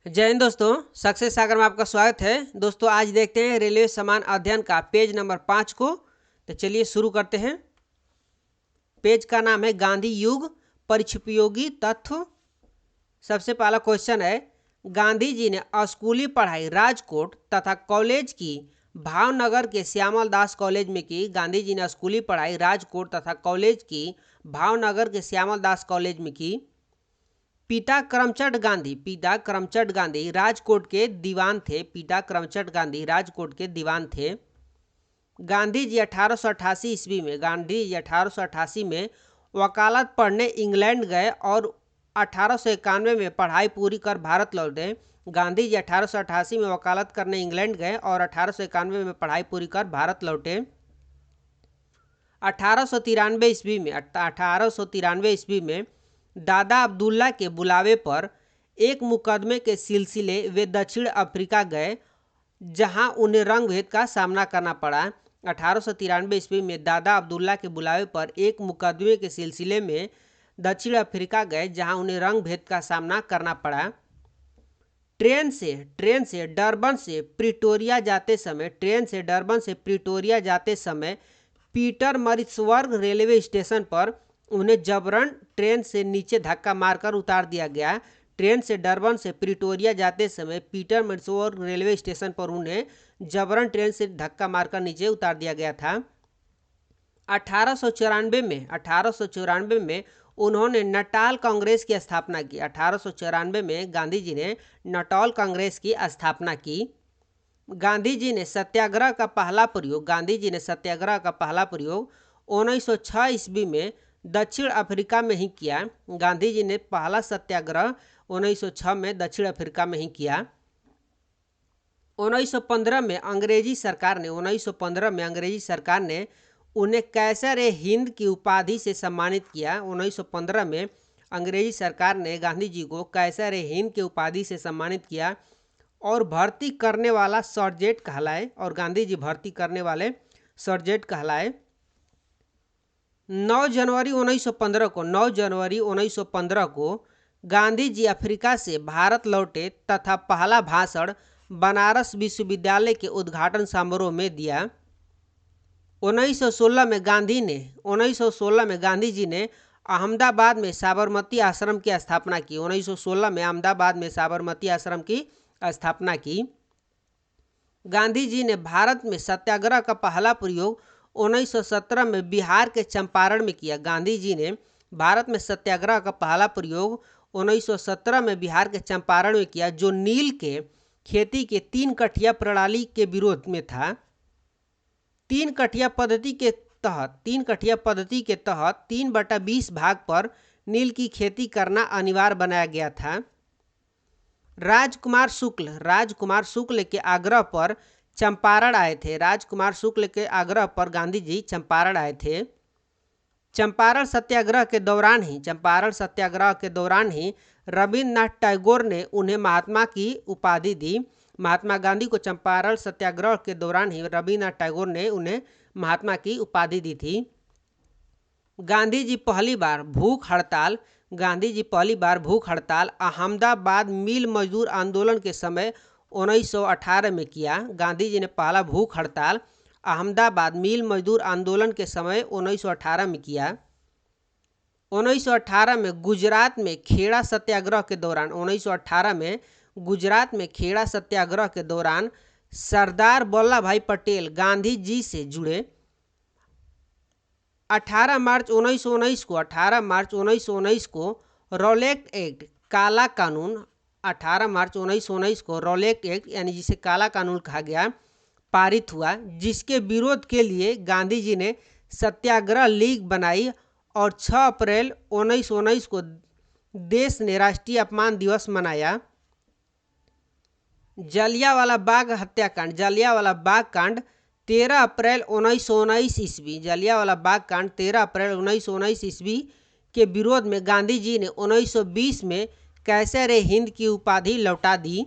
जय हिंद दोस्तों, सक्सेस सागर में आपका स्वागत है। दोस्तों आज देखते हैं रेलवे समान अध्ययन का पेज नंबर 5 को। तो चलिए शुरू करते हैं। पेज का नाम है गांधी युग परिक्षेपयोगी तत्व। सबसे पहला क्वेश्चन है, गांधी जी ने स्कूली पढ़ाई राजकोट तथा कॉलेज की भावनगर के श्यामल दास कॉलेज में की। गांधी जी ने स्कूली पढ़ाई राजकोट तथा कॉलेज की भावनगर के श्यामल दास कॉलेज में की। पिता करमचंद गांधी राजकोट के दीवान थे। पिता करमचंद गांधी राजकोट के दीवान थे। गांधी जी 1888 में वकालत पढ़ने इंग्लैंड गए और 1891 में पढ़ाई पूरी कर भारत लौटे। गांधी जी 1888 में वकालत करने इंग्लैंड गए और 1891 में पढ़ाई पूरी कर भारत लौटे। 1893 ईस्वी में दादा अब्दुल्ला के बुलावे पर एक मुकदमे के सिलसिले वे दक्षिण अफ्रीका गए, जहां उन्हें रंग भेद का सामना करना पड़ा। 1893 ईस्वी में दादा अब्दुल्ला के बुलावे पर एक मुकदमे के सिलसिले में दक्षिण अफ्रीका गए, जहां उन्हें रंग भेद का सामना करना पड़ा। ट्रेन से डरबन से प्रिटोरिया जाते समय पीटर मरित्सबर्ग रेलवे स्टेशन पर उन्हें जबरन ट्रेन से नीचे धक्का मारकर उतार दिया गया। ट्रेन से डरबन से प्रिटोरिया जाते समय पीटर मरित्सबर्ग रेलवे स्टेशन पर उन्हें जबरन ट्रेन से धक्का मारकर नीचे उतार दिया गया था। 1894 में उन्होंने नटाल कांग्रेस की स्थापना की। 1894 में गांधी जी ने नटाल कांग्रेस की स्थापना की। गांधी जी ने सत्याग्रह का पहला प्रयोग 1906 ईस्वी में दक्षिण अफ्रीका में ही किया। गांधी जी ने पहला सत्याग्रह 1906 में दक्षिण अफ्रीका में ही किया। 1915 में अंग्रेजी सरकार ने उन्हें कैसर ए हिंद की उपाधि से सम्मानित किया। 1915 में अंग्रेजी सरकार ने गांधी जी को कैसर ए हिंद की उपाधि से सम्मानित किया और भर्ती करने वाला सर्जेंट कहलाए। और गांधी जी भर्ती करने वाले सर्जेंट कहलाए। 9 जनवरी 1915 को गांधी जी अफ्रीका से भारत लौटे तथा पहला भाषण बनारस विश्वविद्यालय के उद्घाटन समारोह में दिया। 1916 में गांधी जी ने अहमदाबाद में साबरमती आश्रम की स्थापना की। 1916 में अहमदाबाद में साबरमती आश्रम की स्थापना की। गांधी जी ने भारत में सत्याग्रह का पहला प्रयोग 1917 में बिहार के चंपारण में किया। गांधी जी ने भारत में सत्याग्रह का पहला प्रयोग 1917 में बिहार के चंपारण में किया, जो नील के खेती के 3 कठिया प्रणाली के विरोध में था। 3 कठिया पद्धति के तहत 3/20 भाग पर नील की खेती करना अनिवार्य बनाया गया था। राजकुमार शुक्ल के आग्रह पर चंपारण आए थे। राजकुमार शुक्ल के आग्रह पर गांधी जी चंपारण आए थे। चंपारण सत्याग्रह के दौरान ही रविन्द्रनाथ टैगोर ने उन्हें महात्मा की उपाधि दी। महात्मा गांधी को चंपारण सत्याग्रह के दौरान ही रविन्द्रनाथ टैगोर ने उन्हें महात्मा की उपाधि दी थी। गांधी जी पहली बार भूख हड़ताल अहमदाबाद मिल मजदूर आंदोलन के समय 1918 में किया। गांधी जी ने पहला भूख हड़ताल अहमदाबाद मिल मजदूर आंदोलन के समय 1918 में किया। 1918 में गुजरात में खेड़ा सत्याग्रह के दौरान सरदार वल्लभ भाई पटेल गांधी जी से जुड़े। 18 मार्च 1919 को रॉलेट एक्ट काला एक्ट यानी जिसे काला कानून कहा गया पारित हुआ, जिसके विरोध के लिए गांधी जी ने सत्याग्रह लीग बनाई और 6 अप्रैल 1919 को देश ने राष्ट्रीय अपमान दिवस मनाया। जलियांवाला बाग कांड 13 अप्रैल 1919 ईस्वी के विरोध में गांधी जी ने 1920 में कैसर ए हिंद की उपाधि लौटा दी।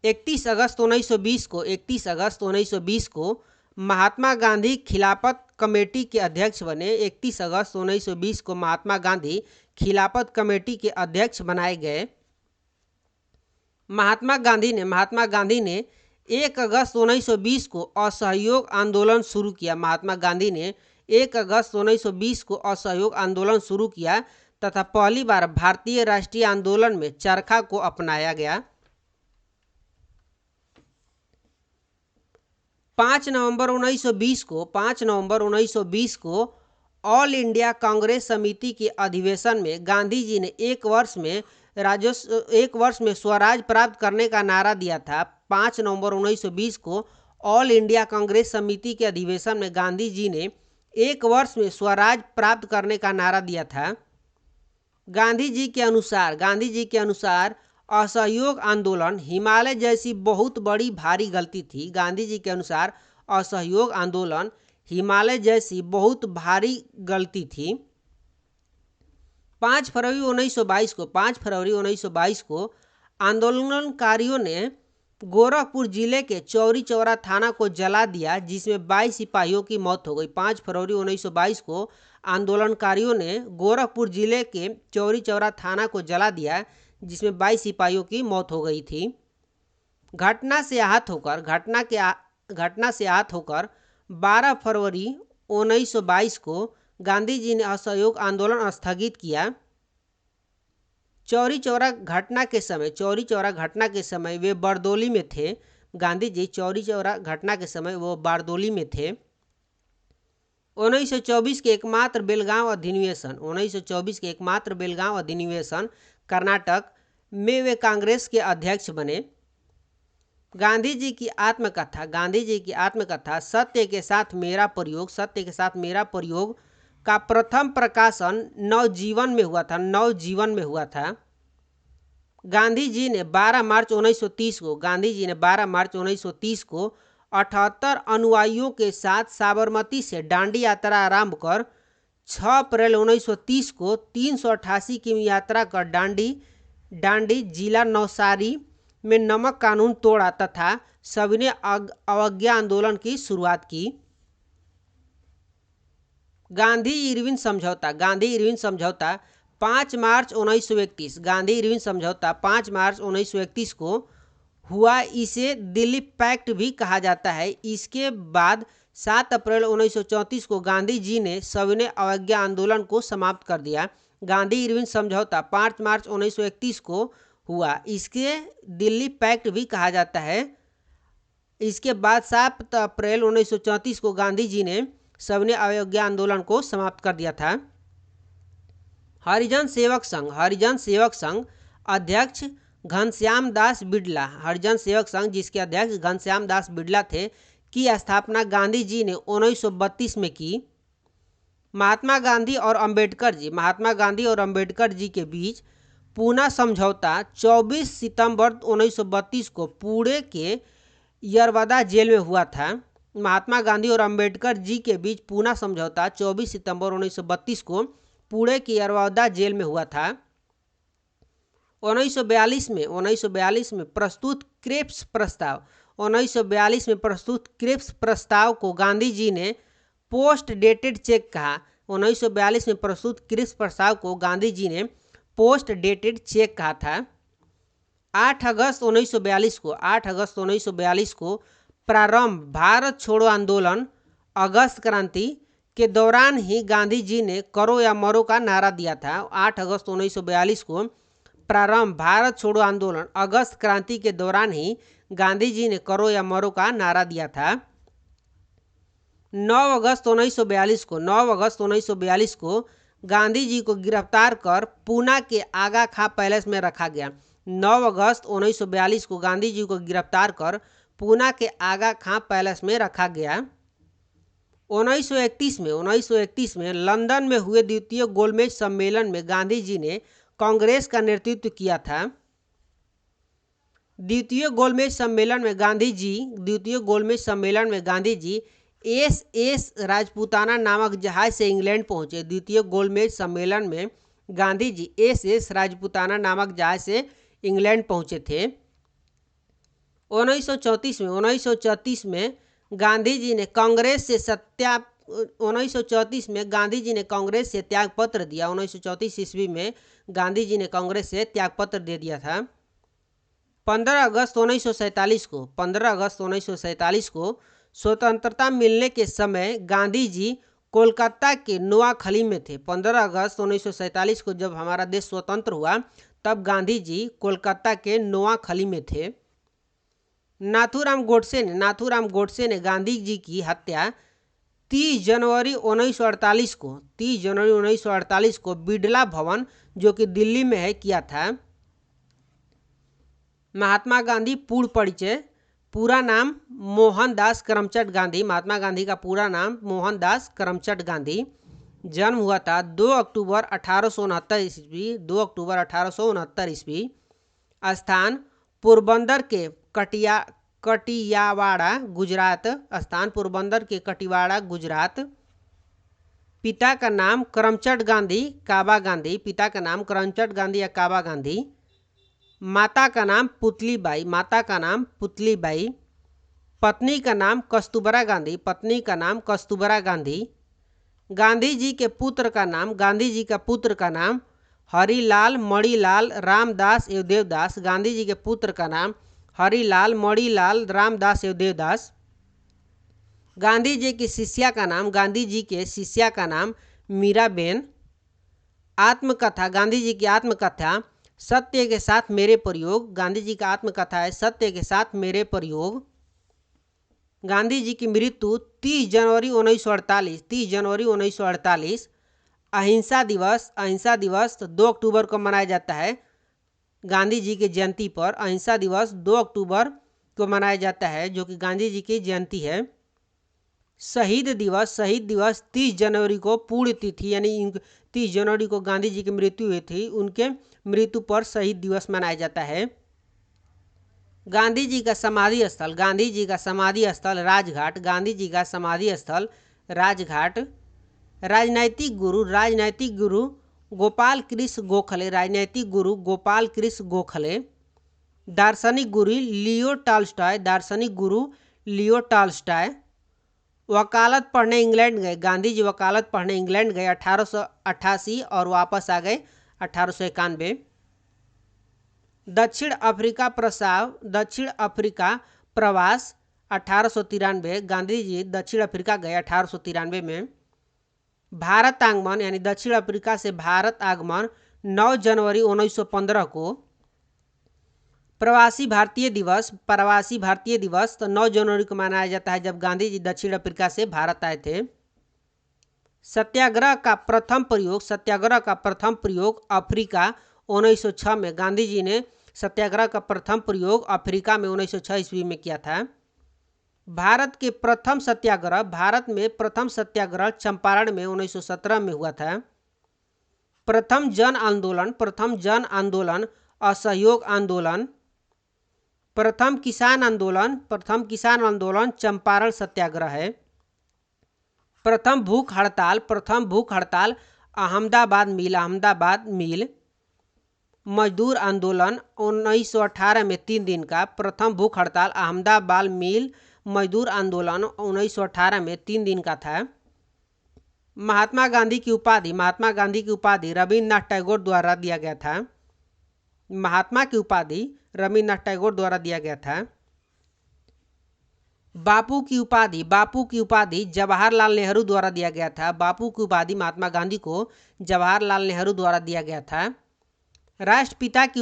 31 अगस्त 1920 को महात्मा गांधी खिलाफत कमेटी के अध्यक्ष बने। 31 अगस्त 1920 को महात्मा गांधी खिलाफत कमेटी के अध्यक्ष बनाए गए। महात्मा गांधी ने 1 अगस्त 1920 को असहयोग आंदोलन शुरू किया। महात्मा गांधी ने 1 अगस्त 1920 को असहयोग आंदोलन शुरू किया तथा पहली बार भारतीय राष्ट्रीय आंदोलन में चरखा को अपनाया गया। 5 नवंबर 1920 को ऑल इंडिया कांग्रेस समिति के अधिवेशन में गांधी जी ने एक वर्ष में स्वराज प्राप्त करने का नारा दिया था। 5 नवंबर 1920 को ऑल इंडिया कांग्रेस समिति के अधिवेशन में गांधी जी ने एक वर्ष में स्वराज प्राप्त करने का नारा दिया था। गांधी जी के अनुसार असहयोग आंदोलन हिमालय जैसी बहुत बड़ी भारी गलती थी। गांधी जी के अनुसार असहयोग आंदोलन हिमालय जैसी बहुत भारी गलती थी। 5 फरवरी 1922 को आंदोलनकारियों ने गोरखपुर जिले के चौरी चौरा थाना को जला दिया, जिसमें 22 सिपाहियों की मौत हो गई। 5 फरवरी 1922 को आंदोलनकारियों ने गोरखपुर जिले के चौरी चौरा थाना को जला दिया, जिसमें 22 सिपाहियों की मौत हो गई थी। घटना से आहत होकर 12 फरवरी 1922 को गांधी जी ने असहयोग आंदोलन स्थगित किया। चौरी चौरा घटना के समय वे बारदोली में थे। गांधी जी चौरी चौरा घटना के समय वो बारदोली में थे। 1924 के एकमात्र बेलगांव अधिनिवेशन कर्नाटक में वे कांग्रेस के अध्यक्ष बने। गांधी जी की आत्मकथा सत्य के साथ मेरा प्रयोग का प्रथम प्रकाशन नवजीवन में हुआ था। गांधी जी ने 12 मार्च 1930 को 78 अनुयायियों के साथ साबरमती से दांडी यात्रा आरंभ कर 6 अप्रैल 1930 को 388 की यात्रा कर दांडी जिला नवसारी में नमक कानून तोड़ा तथा सविनय अवज्ञा आंदोलन की शुरुआत की। गांधी इरविन समझौता 5 मार्च 1931 को हुआ। इसे दिल्ली पैक्ट भी कहा जाता है। इसके बाद 7 अप्रैल 1934 को गांधी जी ने सविनय अवज्ञा आंदोलन को समाप्त कर दिया। गांधी इरविन समझौता 5 मार्च 1931 को हुआ। इसके दिल्ली पैक्ट भी कहा जाता है। इसके बाद 7 अप्रैल 1934 को गांधी जी ने सविनय अवज्ञा आंदोलन को समाप्त कर दिया था। हरिजन सेवक संघ अध्यक्ष घनश्याम दास बिड़ला, जिसके अध्यक्ष घनश्याम दास बिड़ला थे, की स्थापना गांधी जी ने 1932 में की। महात्मा गांधी और अंबेडकर जी के बीच पूना समझौता 24 सितंबर 1932 को पुणे के यरवदा जेल में हुआ था। महात्मा गांधी और अंबेडकर जी के बीच पूना समझौता 24 सितंबर 1932 को पुणे के यरवदा जेल में हुआ था। 1942 में प्रस्तुत क्रिप्स प्रस्ताव को गांधी जी ने पोस्ट डेटेड चेक कहा। 1942 में प्रस्तुत क्रिप्स प्रस्ताव को गांधी जी ने पोस्ट डेटेड चेक कहा था। 8 अगस्त 1942 को प्रारंभ भारत छोड़ो आंदोलन अगस्त क्रांति के दौरान ही गांधी जी ने करो या मरो का नारा दिया था। 8 अगस्त 1942 को प्रारंभ भारत छोड़ो आंदोलन अगस्त क्रांति के दौरान ही गांधी जी ने करो या मरो का नारा दिया था। 9 अगस्त 1942 को गांधी जी को गिरफ्तार कर पूना के आगा खां पैलेस में रखा गया। 9 अगस्त 1942 को गांधी जी को गिरफ्तार कर पूना के आगा खां पैलेस में रखा गया। 1931 में लंदन में हुए द्वितीय गोलमेज सम्मेलन में गांधी जी ने कांग्रेस का नेतृत्व किया था। द्वितीय गोलमेज सम्मेलन में गांधी जी एस राजपूताना नामक जहाज से इंग्लैंड पहुंचे। द्वितीय गोलमेज सम्मेलन में गांधी जी एस राजपूताना नामक जहाज से इंग्लैंड पहुंचे थे। 1934 में गांधी जी ने कांग्रेस से त्यागपत्र दिया। 1934 ईस्वी में गांधी जी ने कांग्रेस से त्यागपत्र दे दिया था। 15 अगस्त 1947 को 15 अगस्त 1947 को स्वतंत्रता मिलने के समय गांधी जी कोलकाता के नोआखली में थे। 15 अगस्त 1947 को जब हमारा देश स्वतंत्र हुआ तब गांधी जी कोलकाता के नोआखली में थे। नाथूराम गोडसे ने गांधी जी की हत्या 30 जनवरी 1948 को बिड़ला भवन जो कि दिल्ली में है किया था। महात्मा गांधी पूर्ण परिचय, पूरा नाम मोहनदास करमचंद गांधी। महात्मा गांधी का पूरा नाम मोहनदास करमचंद गांधी। जन्म हुआ था 2 अक्टूबर 1869 ईस्वी, 2 अक्टूबर 1869 ईस्वी। स्थान पोरबंदर के कटियावाड़ा गुजरात। स्थान पोरबंदर के कटियावाड़ा गुजरात। पिता का नाम करमचंद गांधी काबा गांधी, पिता का नाम करमचंद गांधी या काबा गांधी। माता का नाम पुतलीबाई, माता का नाम पुतलीबाई। पत्नी का नाम कस्तूरबा गांधी, पत्नी का नाम कस्तूरबा गांधी। गांधी जी के पुत्र का नाम, गांधी जी का पुत्र का नाम हरिलाल, मणिलाल, रामदास एवं देवदास। गांधी जी के पुत्र का नाम हरिलाल, मणिलाल, रामदास एवं देवदास। गांधी जी की शिष्या का नाम, गांधी जी के शिष्या का नाम मीराबेन। आत्मकथा, गांधी जी की आत्मकथा सत्य के साथ मेरे प्रयोग। गांधी जी का आत्मकथा है सत्य के साथ मेरे प्रयोग। गांधी जी की मृत्यु 30 जनवरी 1948, 30 जनवरी 1948। अहिंसा दिवस 2 अक्टूबर को मनाया जाता है। गांधी जी की जयंती पर अहिंसा दिवस 2 अक्टूबर को मनाया जाता है जो कि गांधी जी की जयंती है। शहीद दिवस 30 जनवरी को पूर्ण तिथि, यानी 30 जनवरी को गांधी जी की मृत्यु हुई थी, उनके मृत्यु पर शहीद दिवस मनाया जाता है। गांधी जी का समाधि स्थल, गांधी जी का समाधि स्थल राजघाट, गांधी जी का समाधि स्थल राजघाट। राजनैतिक गुरु गोपाल कृष्ण गोखले, राजनैतिक गुरु गोपाल कृष्ण गोखले। दार्शनिक गुरु लियो टॉल्स्टॉय, दार्शनिक गुरु लियो टॉल्स्टॉय। वकालत पढ़ने इंग्लैंड गए, गांधी जी वकालत पढ़ने इंग्लैंड गए 1888 और वापस आ गए 1891। दक्षिण अफ्रीका प्रवास 1893, गांधी जी दक्षिण अफ्रीका गए 1893 में। भारत आगमन यानी दक्षिण अफ्रीका से भारत आगमन 9 जनवरी 1915 को। प्रवासी भारतीय दिवस तो 9 जनवरी को मनाया जाता है जब गांधी जी दक्षिण अफ्रीका से भारत आए थे। सत्याग्रह का प्रथम प्रयोग अफ्रीका 1906 में, गांधी जी ने सत्याग्रह का प्रथम प्रयोग अफ्रीका में 1906 ईस्वी में किया था। भारत में प्रथम सत्याग्रह चंपारण में 1917 में हुआ था। प्रथम जन आंदोलन असहयोग आंदोलन। प्रथम किसान आंदोलन चंपारण सत्याग्रह है। प्रथम भूख हड़ताल अहमदाबाद मिल। मजदूर आंदोलन 1918 में 3 दिन का। प्रथम भूख हड़ताल अहमदाबाद मिल मजदूर आंदोलन 1918 में 3 दिन का था। महात्मा गांधी की उपाधि रविन्द्रनाथ टैगोर द्वारा दिया गया था। महात्मा की उपाधि रविन्द्रनाथ टैगोर द्वारा दिया गया था। बापू की उपाधि जवाहरलाल नेहरू द्वारा दिया गया था। बापू की उपाधि महात्मा गांधी को जवाहरलाल नेहरू द्वारा दिया गया था। राष्ट्रपिता की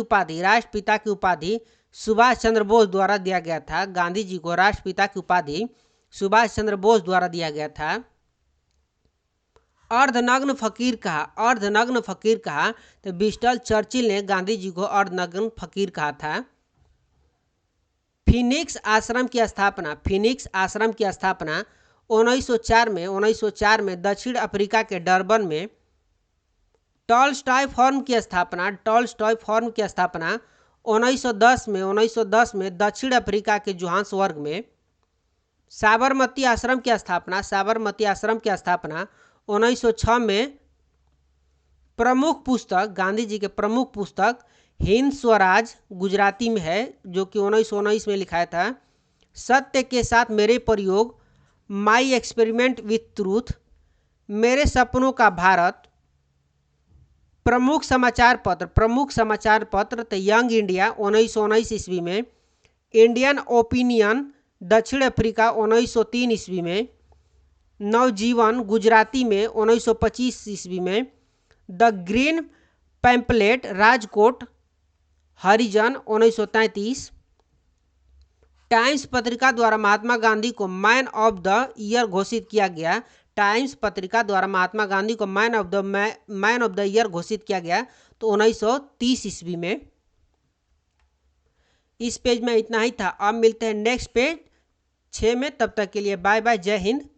उपाधि सुभाष चंद्र बोस द्वारा दिया गया था। गांधी जी को राष्ट्रपिता की उपाधि सुभाष चंद्र बोस द्वारा दिया गया था। अर्धनग्न फकीर कहा तो विंस्टन चर्चिल ने गांधी जी को अर्धनग्न फकीर कहा था। फिनिक्स आश्रम की स्थापना 1904 में दक्षिण अफ्रीका के डरबन में। टॉल्स्टॉय फॉर्म की स्थापना 1910 में दक्षिण अफ्रीका के जोहान्सबर्ग में। साबरमती आश्रम की स्थापना 1906 में। प्रमुख पुस्तक, गांधी जी के प्रमुख पुस्तक हिंद स्वराज गुजराती में है जो कि 1919 में लिखाया था। सत्य के साथ मेरे प्रयोग, माई एक्सपेरिमेंट विथ ट्रूथ, मेरे सपनों का भारत, प्रमुख समाचार पत्र तो यंग इंडिया 1919 ईस्वी में, इंडियन ओपिनियन दक्षिण अफ्रीका 1903 ईस्वी में, नवजीवन गुजराती में 1925 ईस्वी में, the green pamphlet Rajkot Harijan 1933, times पत्रिका द्वारा महात्मा गांधी को मैन ऑफ द ईयर घोषित किया गया। टाइम्स पत्रिका द्वारा महात्मा गांधी को मैन ऑफ द ईयर घोषित किया गया तो 1930 ईस्वी में। इस पेज में इतना ही था। अब मिलते हैं नेक्स्ट पेज 6 में। तब तक के लिए बाय बाय, जय हिंद।